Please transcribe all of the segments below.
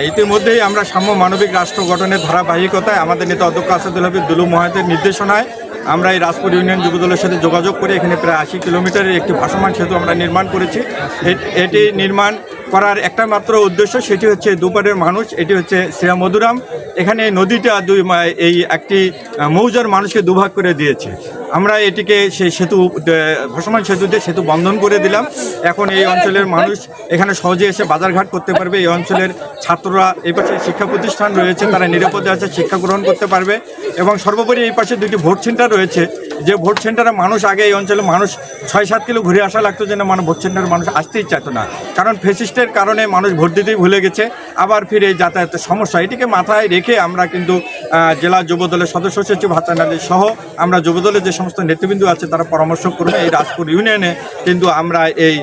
ইতিমধ্যেই আমরা সাম্য মানবিক রাষ্ট্র গঠনের ধারাবাহিকতায় আমাদের নেতা অধ্যক্ষ আসাদুল হাবিব দুলু মহাতের নির্দেশনায় আমরা এই রাজপুর ইউনিয়ন যুবদলের সাথে যোগাযোগ করে এখানে প্রায় 80 কিলোমিটারের একটি ভাসমান সেতু আমরা নির্মাণ করেছি। এটি নির্মাণ করার একটা মাত্র উদ্দেশ্য, সেটি হচ্ছে দুপারের মানুষ, এটি হচ্ছে শ্রীয়া মধুরাম। এখানে নদীটা এই একটি মৌজার মানুষকে দুভাগ করে দিয়েছে। আমরা এটিকে সেই সেতু ভাসমান সেতুতে সেতু বন্ধন করে দিলাম। এখন এই অঞ্চলের মানুষ এখানে সহজে এসে বাজারঘাট করতে পারবে। এই অঞ্চলের ছাত্ররা এই পাশে শিক্ষা প্রতিষ্ঠান রয়েছে, তারা নিরাপদে আছে শিক্ষা গ্রহণ করতে পারবে। এবং সর্বোপরি এই পাশে দুটি ভোট সেন্টার রয়েছে, যে ভোট সেন্টারে মানুষ আগে এই অঞ্চলে মানুষ 6-7 কিলো ঘুরে আসা লাগতো, যেন ভোট সেন্টারে মানুষ আসতেই চাইতো না, কারণ ফেসিস্টের কারণে মানুষ ভোট দিতেই ভুলে গেছে। আবার ফিরে যাতায়াতের সমস্যা, এটিকে মাথায় রেখে আমরা কিন্তু জেলা যুবদলের সদস্য সচিব হাসান আলী সহ আমরা যুবদলের যে সমস্ত নেতৃবৃন্দ আছে তারা পরামর্শ করবে এই রাজপুর ইউনিয়নে কিন্তু আমরা এই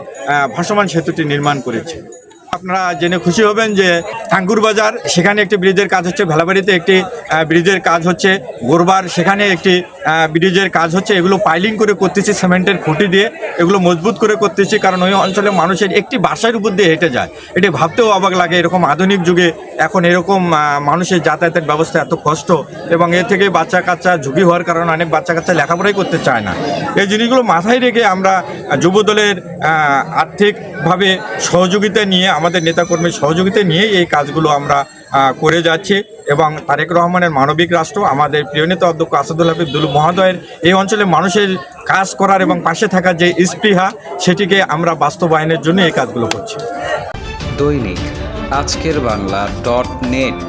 ভাসমান সেতুটি নির্মাণ করেছি। আপনারা জেনে খুশি হবেন যে ঠাঙ্কুর বাজার সেখানে একটি ব্রিজের কাজ হচ্ছে, ভেলাবাড়িতে একটি ব্রিজের কাজ হচ্ছে, গোরবার সেখানে একটি ব্রিজের কাজ হচ্ছে। এগুলো পাইলিং করে করতেছি সিমেন্টের খুঁটি দিয়ে, এগুলো মজবুত করে করতেছি, কারণ ওই অঞ্চলে মানুষের একটি বাসার উপর দিয়ে হেঁটে যায়। এটি ভাবতেও অবাক লাগে, এরকম আধুনিক যুগে এখন এরকম মানুষের যাতায়াতের ব্যবস্থা এত কষ্ট, এবং এর থেকে বাচ্চা কাচ্চা ঝুঁকি হওয়ার কারণে অনেক বাচ্চা কাচ্চা লেখাপড়াই করতে চায় না। এই জিনিসগুলো মাথায় রেখে আমরা যুবদলের আর্থিকভাবে সহযোগিতা নিয়ে, আমাদের নেতাকর্মীর সহযোগিতা নিয়ে এই কাজগুলো আমরা করে যাচ্ছি। এবং তারেক রহমানের মানবিক রাষ্ট্র, আমাদের প্রিয় নেতা অধ্যক্ষ আসাদুল হাবিব দুলু মহোদয়ের এই অঞ্চলে মানুষের কাজ করার এবং পাশে থাকার যে স্পৃহা, সেটিকে আমরা বাস্তবায়নের জন্য এই কাজগুলো করছি। দৈনিক আজকের বাংলা .net